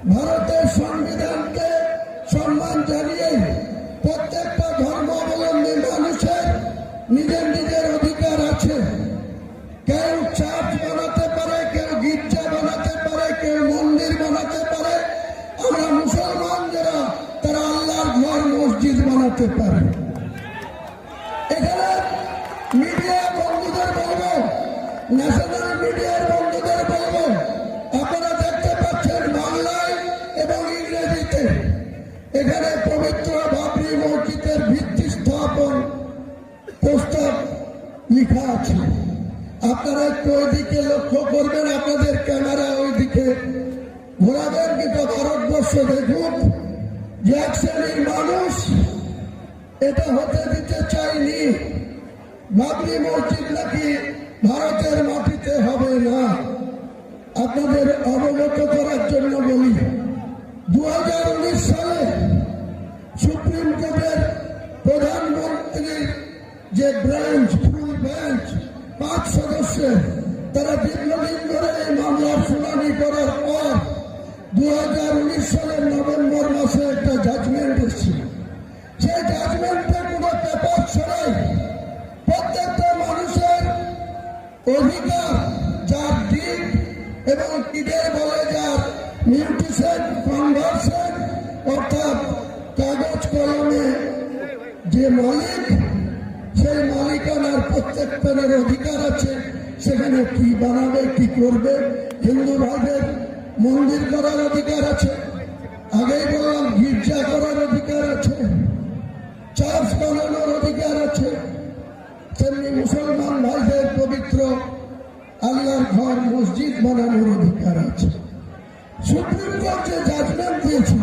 ভারতের সংবিধানকে সম্মান জানিয়ে প্রত্যেকটা ধর্মাবলম্বী মানুষের নিজের নিজের অধিকার আছে। কেউ চার্চ বানাতে পারে, কেউ গির্জা বানাতে পারে, কেউ মন্দির বানাতে পারে। আমরা মুসলমান যারা তারা আল্লাহর ঘর মসজিদ বানাতে পারে। এখানে মিডিয়া বন্ধুদের বলবো, ন্যাশনাল মিডিয়ার বন্ধুদের বলবো, আপনারা দেখতে পাচ্ছেন বাংলায় এবং ইংরেজিতে এখানে পবিত্র বাবরি মসজিদের ভিত্তি স্থাপন প্রস্তাব লেখা আছে। আপনারা একটু ওইদিকে লক্ষ্য করবেন, আপনাদের ক্যামেরা ওইদিকে ঘোরাবেন, কিন্তু ভারতবর্ষ দেখুক যে এক শ্রেণীর মানুষ এটা হতে দিতে চাইনি। বাবরি মসজিদ নাকি ভারতের মাটিতে হবে না। আপনাদের অবগত করার জন্য বলি, 2019 সালে সুপ্রিম কোর্টের প্রধানমন্ত্রীর যে ব্রাঞ্চ, ফুল বেঞ্চ 5 সদস্যের, তারা দীর্ঘদিন ধরে এই মামলার শুনানি করার পর 2019 সালের নভেম্বর মাসে একটা জাজমেন্ট এসেছিল। সেই জাজমেন্টে কোনো পেপার ছড়াই প্রত্যেকটা মানুষের অধিকার, যার ডিড এবং কিডের বলে যার মিউটেশন, কনভার্সন, অর্থাৎ কাগজ কলমে যে মালিক, সেই মালিকানার প্রত্যেকজনের অধিকার আছে। সেখানে কি বানাবে, কি করবে, হিন্দু ভাইদের মন্দির করার অধিকার আছে, আগেই বললাম গির্জা করার অধিকার আছে, চার্চ বানানোর অধিকার আছে, তেমনি মুসলমান ভাইদের পবিত্র আল্লাহর ঘর মসজিদ বানানোর অধিকার আছে। সুপ্রিম কোর্ট যে জাজমেন্ট দিয়েছে